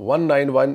191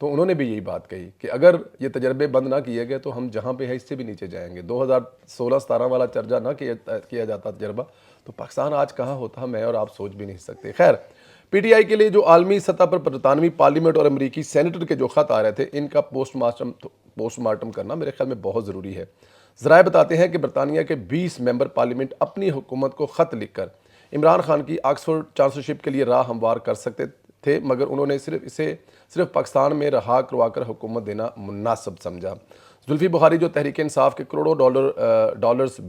تو انہوں نے بھی یہی بات کہی کہ اگر یہ تجربے بند نہ کیے گئے تو ہم جہاں پہ ہے اس سے بھی نیچے جائیں گے. 2016-17 والا چرچا نہ کیا جاتا تجربہ تو پاکستان آج کہاں ہوتا, میں اور آپ سوچ بھی نہیں سکتے. خیر, پی ٹی آئی کے لیے جو عالمی سطح پر برطانوی پارلیمنٹ اور امریکی سینیٹر کے جو خط آ رہے تھے, ان کا پوسٹ مارٹم کرنا میرے خیال میں بہت ضروری ہے. ذرائع بتاتے ہیں کہ برطانیہ کے 20 ممبر پارلیمنٹ اپنی حکومت کو خط لکھ کر عمران خان کی آکسفورڈ چانسلرشپ کے لیے راہ ہموار کر سکتے تھے, مگر انہوں نے صرف پاکستان میں رہا کروا کر حکومت دینا مناسب سمجھا. زلفی بخاری جو تحریک انصاف کے کروڑوں ڈالرز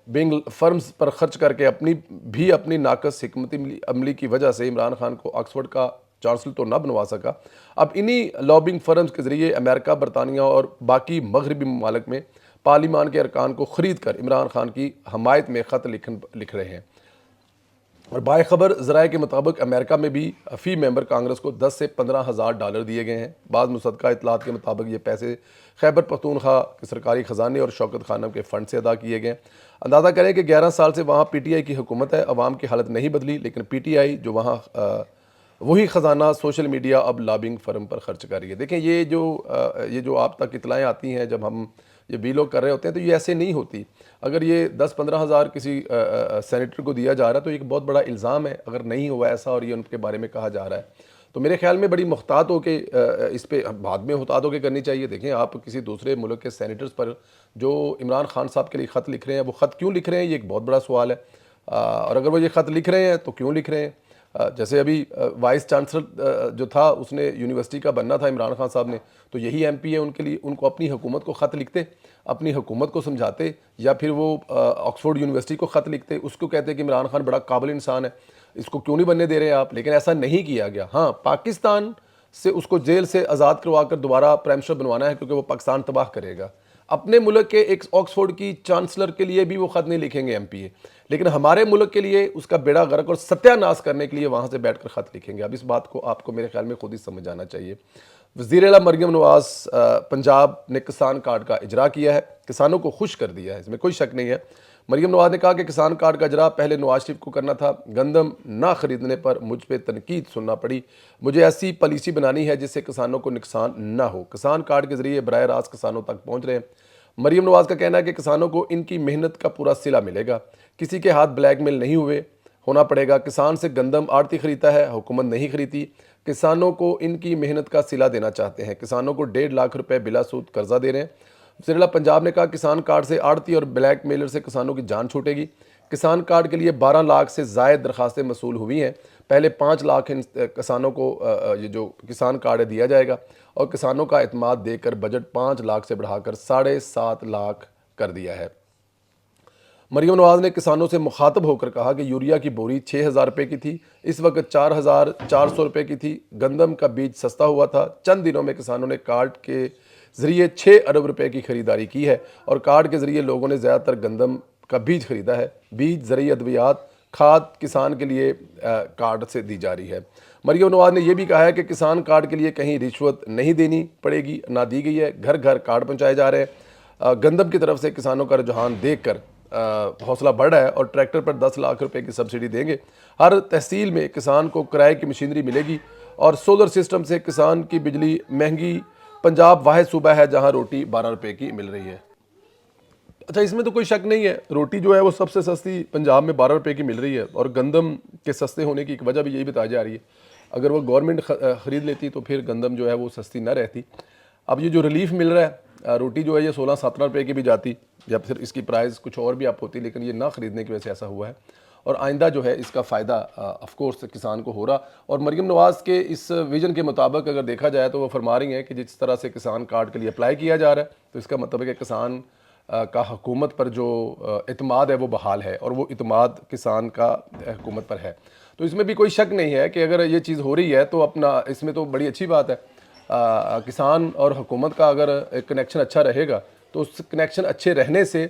بینگ فرمز پر خرچ کر کے اپنی ناقص حکمت عملی کی وجہ سے عمران خان کو آکسفورڈ کا چانسلر تو نہ بنوا سکا, اب انہی لابنگ فرمز کے ذریعے امریکہ, برطانیہ اور باقی مغربی ممالک میں پارلیمان کے ارکان کو خرید کر عمران خان کی حمایت میں خط لکھ رہے ہیں. اور باخبر ذرائع کے مطابق امریکہ میں بھی فی ممبر کانگریس کو 10 سے 15 ہزار ڈالر دیے گئے ہیں. بعض مصدقہ اطلاعات کے مطابق یہ پیسے خیبر پختونخوا کے سرکاری خزانے اور شوکت خانم کے فنڈ سے ادا کیے گئے. اندازہ کریں کہ 11 سال سے وہاں پی ٹی آئی کی حکومت ہے, عوام کی حالت نہیں بدلی, لیکن پی ٹی آئی جو وہاں وہی خزانہ سوشل میڈیا اب لابنگ فرم پر خرچ کر رہی ہے. دیکھیں یہ جو آپ تک اطلاعیں آتی ہیں جب ہم یہ ویلوگ کر رہے ہوتے ہیں تو یہ ایسے نہیں ہوتی. اگر یہ 10-15 ہزار کسی سینیٹر کو دیا جا رہا ہے تو ایک بہت بڑا الزام ہے اگر نہیں ہوا ایسا اور یہ ان کے بارے میں کہا جا رہا ہے. تو میرے خیال میں بڑی محتاط ہو کے اس پہ بعد میں محتاط ہو کے کرنی چاہیے. دیکھیں آپ کسی دوسرے ملک کے سینیٹرز پر جو عمران خان صاحب کے لیے خط لکھ رہے ہیں, وہ خط کیوں لکھ رہے ہیں, یہ ایک بہت بڑا سوال ہے. اور اگر وہ یہ خط لکھ رہے ہیں تو کیوں لکھ رہے ہیں؟ جیسے ابھی وائس چانسلر جو تھا اس نے یونیورسٹی کا بننا تھا عمران خان صاحب نے, تو یہی ایم پی ہے ان کے لیے, ان کو اپنی حکومت کو خط لکھتے, اپنی حکومت کو سمجھاتے, یا پھر وہ آکسفورڈ یونیورسٹی کو خط لکھتے, اس کو کہتے کہ عمران خان بڑا قابل انسان ہے, اس کو کیوں نہیں بننے دے رہے آپ. لیکن ایسا نہیں کیا گیا. ہاں, پاکستان سے اس کو جیل سے آزاد کروا کر دوبارہ پرائم منسٹر بنوانا ہے کیونکہ وہ پاکستان تباہ کرے گا. اپنے ملک کے ایک آکسفورڈ کی چانسلر کے لیے بھی وہ خط نہیں لکھیں گے ایم پی اے, لیکن ہمارے ملک کے لیے اس کا بیڑا غرق اور ستیہ ناش کرنے کے لیے وہاں سے بیٹھ کر خط لکھیں گے. اب اس بات کو آپ کو میرے خیال میں خود ہی سمجھ جانا چاہیے. وزیر اعلیٰ مریم نواز پنجاب نے کسان کارڈ کا اجرا کیا ہے, کسانوں کو خوش کر دیا ہے, اس میں کوئی شک نہیں ہے. مریم نواز نے کہا کہ کسان کارڈ کا اجرا پہلے نواز شریف کو کرنا تھا, گندم نہ خریدنے پر مجھ پہ تنقید سننا پڑی, مجھے ایسی پالیسی بنانی ہے جس سے کسانوں کو نقصان نہ ہو. کسان کارڈ کے ذریعے براہ راست کسانوں تک پہنچ رہے ہیں. مریم نواز کا کہنا ہے کہ کسانوں کو ان کی محنت کا پورا صلہ ملے گا, کسی کے ہاتھ بلیک میل نہیں ہونا پڑے گا. کسان سے گندم آڑتی خریدتا ہے, حکومت نہیں خریدتی. کسانوں کو ان کی محنت کا صلہ دینا چاہتے ہیں. کسانوں کو 1.5 لاکھ روپے بلا سود قرضہ دے رہے ہیں. وزیر اعلیٰ پنجاب نے کہا کسان کارڈ سے آڑتی اور بلیک میلر سے کسانوں کی جان چھوٹے گی. کسان کارڈ کے لیے 12 لاکھ سے زائد درخواستیں موصول ہوئی ہیں. پہلے 5 لاکھ کسانوں کو یہ جو کسان کارڈ ہے دیا جائے گا, اور کسانوں کا اعتماد دے کر بجٹ 5 لاکھ سے بڑھا کر 7.5 لاکھ کر دیا ہے. مریم نواز نے کسانوں سے مخاطب ہو کر کہا کہ یوریا کی بوری 6,000 روپے کی تھی, اس وقت 4,400 روپے کی تھی. گندم کا بیج سستا ہوا تھا. چند دنوں میں کسانوں نے کارڈ کے ذریعے 6 ارب روپے کی خریداری کی ہے, اور کارڈ کے ذریعے لوگوں نے زیادہ تر گندم کا بیج خریدا ہے. بیج, زرعی ادویات, کھاد کسان کے لیے کارڈ سے دی جا رہی ہے. مریم نواز نے یہ بھی کہا ہے کہ کسان کارڈ کے لیے کہیں رشوت نہیں دینی پڑے گی, نہ دی گئی ہے. گھر گھر کارڈ پہنچائے جا رہے ہیں. گندم کی طرف سے کسانوں کا رجحان دیکھ کر حوصلہ بڑھ رہا ہے, اور ٹریکٹر پر 10 لاکھ روپے کی سبسڈی دیں گے. ہر تحصیل میں کسان کو کرائے کی مشینری ملے گی, اور سولر سسٹم سے کسان کی بجلی مہنگی. پنجاب واحد صوبہ ہے جہاں روٹی 12 روپے کی مل رہی ہے. اچھا, اس میں تو کوئی شک نہیں ہے, روٹی جو ہے وہ سب سے سستی پنجاب میں 12 روپے کی مل رہی ہے, اور گندم کے سستے ہونے کی ایک وجہ بھی یہی بتائی جا رہی ہے. اگر وہ گورنمنٹ خرید لیتی تو پھر گندم جو ہے وہ سستی نہ رہتی. اب یہ جو ریلیف مل رہا ہے, روٹی جو ہے یہ 16-17 روپے کی بھی جاتی, یا پھر اس کی پرائز کچھ اور بھی آپ ہوتی, لیکن یہ نہ خریدنے کی وجہ سے ایسا ہوا ہے. اور آئندہ جو ہے اس کا فائدہ آف کورس کسان کو ہو رہا. اور مریم نواز کے اس ویژن کے مطابق اگر دیکھا جائے تو وہ فرما رہی ہیں کہ جس طرح سے کسان کارڈ کے لیے اپلائی کیا جا رہا ہے, تو اس کا مطلب ہے کہ کسان کا حکومت پر جو اعتماد ہے وہ بحال ہے, اور وہ اعتماد کسان کا حکومت پر ہے. تو اس میں بھی کوئی شک نہیں ہے کہ اگر یہ چیز ہو رہی ہے تو اپنا اس میں تو بڑی اچھی بات ہے. کسان اور حکومت کا اگر ایک کنیکشن اچھا رہے گا تو اس کنیکشن اچھے رہنے سے,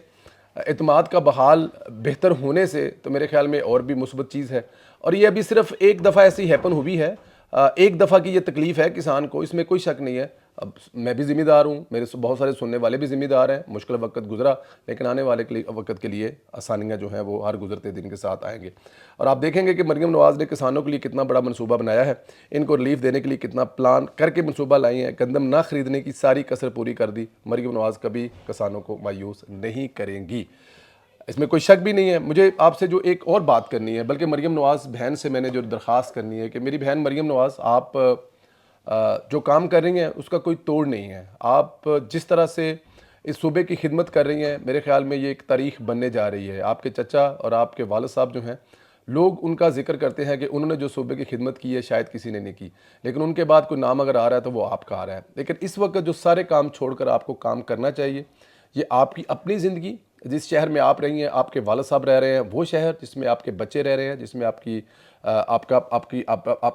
اعتماد کا بحال بہتر ہونے سے, تو میرے خیال میں اور بھی مثبت چیز ہے. اور یہ ابھی صرف ایک دفعہ ایسی ہیپن ہوئی ہے, ایک دفعہ کی یہ تکلیف ہے کسان کو, اس میں کوئی شک نہیں ہے. اب میں بھی ذمہ دار ہوں, میرے بہت سارے سننے والے بھی ذمہ دار ہیں. مشکل وقت گزرا, لیکن آنے والے وقت کے لیے آسانیاں جو ہیں وہ ہر گزرتے دن کے ساتھ آئیں گے. اور آپ دیکھیں گے کہ مریم نواز نے کسانوں کے لیے کتنا بڑا منصوبہ بنایا ہے, ان کو ریلیف دینے کے لیے کتنا پلان کر کے منصوبہ لائی ہیں. گندم نہ خریدنے کی ساری کسر پوری کر دی. مریم نواز کبھی کسانوں کو مایوس نہیں کریں گی, اس میں کوئی شک بھی نہیں ہے. مجھے آپ سے جو ایک اور بات کرنی ہے, بلکہ مریم نواز بہن سے میں نے جو درخواست کرنی ہے کہ میری بہن مریم نواز, آپ جو کام کر رہی ہیں اس کا کوئی توڑ نہیں ہے. آپ جس طرح سے اس صوبے کی خدمت کر رہی ہیں, میرے خیال میں یہ ایک تاریخ بننے جا رہی ہے. آپ کے چچا اور آپ کے والد صاحب جو ہیں, لوگ ان کا ذکر کرتے ہیں کہ انہوں نے جو صوبے کی خدمت کی ہے شاید کسی نے نہیں کی, لیکن ان کے بعد کوئی نام اگر آ رہا ہے تو وہ آپ کا آ رہا ہے. لیکن اس وقت جو سارے کام چھوڑ کر آپ کو کام کرنا چاہیے, یہ آپ کی اپنی زندگی, جس شہر میں آپ رہی ہیں, آپ کے والد صاحب رہ رہے ہیں, وہ شہر جس میں آپ کے بچے رہ رہے ہیں, جس میں آپ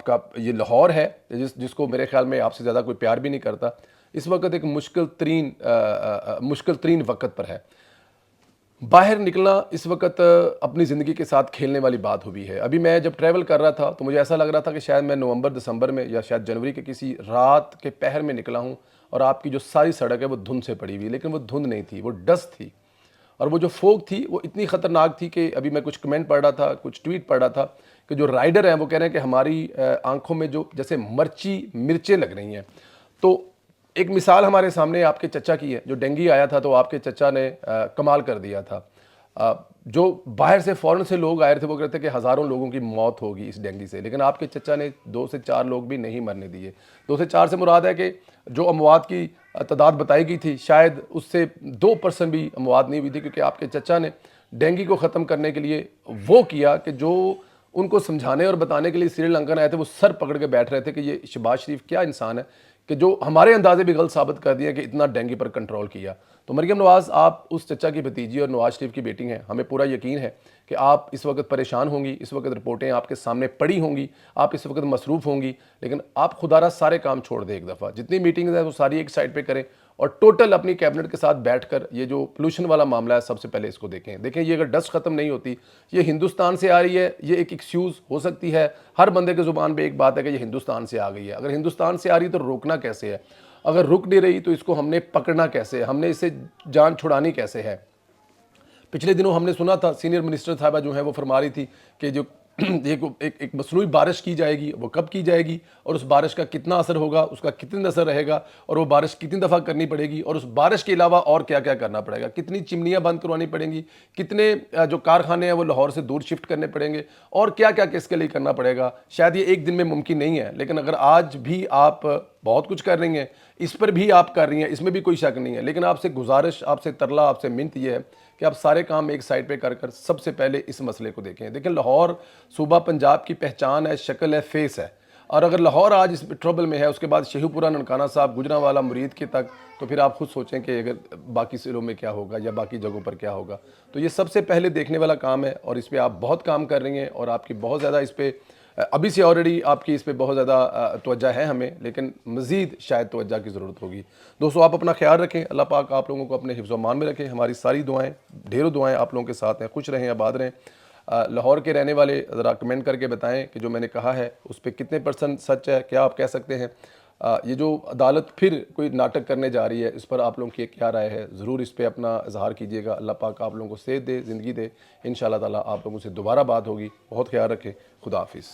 کا یہ لاہور ہے, جس کو میرے خیال میں آپ سے زیادہ کوئی پیار بھی نہیں کرتا, اس وقت ایک مشکل ترین وقت پر ہے. باہر نکلنا اس وقت اپنی زندگی کے ساتھ کھیلنے والی بات ہوئی ہے. ابھی میں جب ٹریول کر رہا تھا تو مجھے ایسا لگ رہا تھا کہ شاید میں نومبر دسمبر میں یا شاید جنوری کے کسی رات کے پہر میں نکلا ہوں, اور آپ کی جو ساری سڑک ہے وہ دھند سے پڑی ہوئی, لیکن وہ دھند نہیں تھی, وہ ڈسٹ تھی. اور وہ جو فوگ تھی وہ اتنی خطرناک تھی کہ ابھی میں کچھ کمنٹ پڑھ رہا تھا, کچھ ٹویٹ پڑھ رہا تھا کہ جو رائڈر ہیں وہ کہہ رہے ہیں کہ ہماری آنکھوں میں جو جیسے مرچیں لگ رہی ہیں. تو ایک مثال ہمارے سامنے آپ کے چچا کی ہے. جو ڈینگی آیا تھا تو آپ کے چچا نے کمال کر دیا تھا. جو باہر سے فورن سے لوگ آئے تھے وہ کہتے کہ ہزاروں لوگوں کی موت ہوگی اس ڈینگی سے, لیکن آپ کے چچا نے 2 سے 4 لوگ بھی نہیں مرنے دیے. 2 سے 4 سے مراد ہے کہ جو اموات کی تعداد بتائی گئی تھی شاید اس سے 2% بھی اموات نہیں ہوئی تھی, کیونکہ آپ کے چچا نے ڈینگی کو ختم کرنے کے لیے وہ کیا کہ جو ان کو سمجھانے اور بتانے کے لیے سری لنکن آئے تھے وہ سر پکڑ کے بیٹھ رہے تھے کہ یہ شہباز شریف کیا انسان ہے کہ جو ہمارے اندازے بھی غلط ثابت کر دیا کہ اتنا ڈینگی پر کنٹرول کیا. تو مریم نواز, آپ اس چچا کی بھتیجی اور نواز شریف کی بیٹی ہیں. ہمیں پورا یقین ہے کہ آپ اس وقت پریشان ہوں گی, اس وقت رپورٹیں آپ کے سامنے پڑی ہوں گی, آپ اس وقت مصروف ہوں گی, لیکن آپ خدا را سارے کام چھوڑ دیں ایک دفعہ. جتنی میٹنگز ہیں وہ ساری ایک سائڈ پہ کریں اور ٹوٹل اپنی کیبنٹ کے ساتھ بیٹھ کر یہ جو پولوشن والا معاملہ ہے سب سے پہلے اس کو دیکھیں. یہ اگر ڈسٹ ختم نہیں ہوتی, یہ ہندوستان سے آ رہی ہے, یہ ایک ایکسکیوز ہو سکتی ہے. ہر بندے کے زبان پہ ایک بات ہے کہ یہ ہندوستان سے آ گئی ہے. اگر ہندوستان سے آ رہی ہے تو روکنا کیسے ہے؟ اگر رک نہیں رہی تو اس کو ہم نے پکڑنا کیسے ہے؟ ہم نے اسے جان چھڑانی کیسے ہے؟ پچھلے دنوں ہم نے سنا تھا سینئر منسٹر صاحبہ جو ہیں وہ فرما رہی تھی کہ جو ایک مصنوعی بارش کی جائے گی, وہ کب کی جائے گی اور اس بارش کا کتنا اثر ہوگا, اس کا کتنا اثر رہے گا, اور وہ بارش کتنی دفعہ کرنی پڑے گی, اور اس بارش کے علاوہ اور کیا کیا کرنا پڑے گا, کتنی چمنیاں بند کروانی پڑیں گی, کتنے جو کارخانے ہیں وہ لاہور سے دور شفٹ کرنے پڑیں گے, اور کیا کیا کس کے لیے کرنا پڑے گا. شاید یہ ایک دن میں ممکن نہیں ہے, لیکن اگر آج بھی آپ بہت کچھ کر رہی ہیں, اس پر بھی آپ کر رہی ہیں, اس میں بھی کوئی شک نہیں ہے, لیکن آپ سے گزارش, آپ سے ترلا, آپ سے منت یہ ہے کہ آپ سارے کام ایک سائڈ پہ کر سب سے پہلے اس مسئلے کو دیکھیں. دیکھیں, لاہور صوبہ پنجاب کی پہچان ہے, شکل ہے, فیس ہے, اور اگر لاہور آج اس ٹربل میں ہے, اس کے بعد شیخو پورہ, ننکانہ صاحب, گجرانوالہ, مرید کے تک, تو پھر آپ خود سوچیں کہ اگر باقی ضلعوں میں کیا ہوگا یا باقی جگہوں پر کیا ہوگا. تو یہ سب سے پہلے دیکھنے والا کام ہے, اور اس پہ آپ بہت کام کر رہی ہیں, اور آپ کی بہت زیادہ اس پہ ابھی سے آلریڈی آپ کی اس پہ بہت زیادہ توجہ ہے ہمیں, لیکن مزید شاید توجہ کی ضرورت ہوگی. دوستو, آپ اپنا خیال رکھیں, اللہ پاک آپ لوگوں کو اپنے حفظ و امان میں رکھیں. ہماری ساری دعائیں, ڈھیروں دعائیں آپ لوگوں کے ساتھ ہیں. خوش رہیں, آباد رہیں. لاہور کے رہنے والے ذرا کمنٹ کر کے بتائیں کہ جو میں نے کہا ہے اس پہ کتنے % سچ ہے, کیا آپ کہہ سکتے ہیں یہ جو عدالت پھر کوئی ناٹک کرنے جا رہی ہے, اس پر آپ لوگوں کی کیا رائے ہے؟ ضرور اس پہ اپنا اظہار کیجیے گا. اللہ پاک آپ لوگوں کو صحت دے, زندگی دے. انشاءاللہ تعالیٰ آپ لوگوں سے دوبارہ بات ہوگی. بہت خیال رکھیں. خدا حافظ.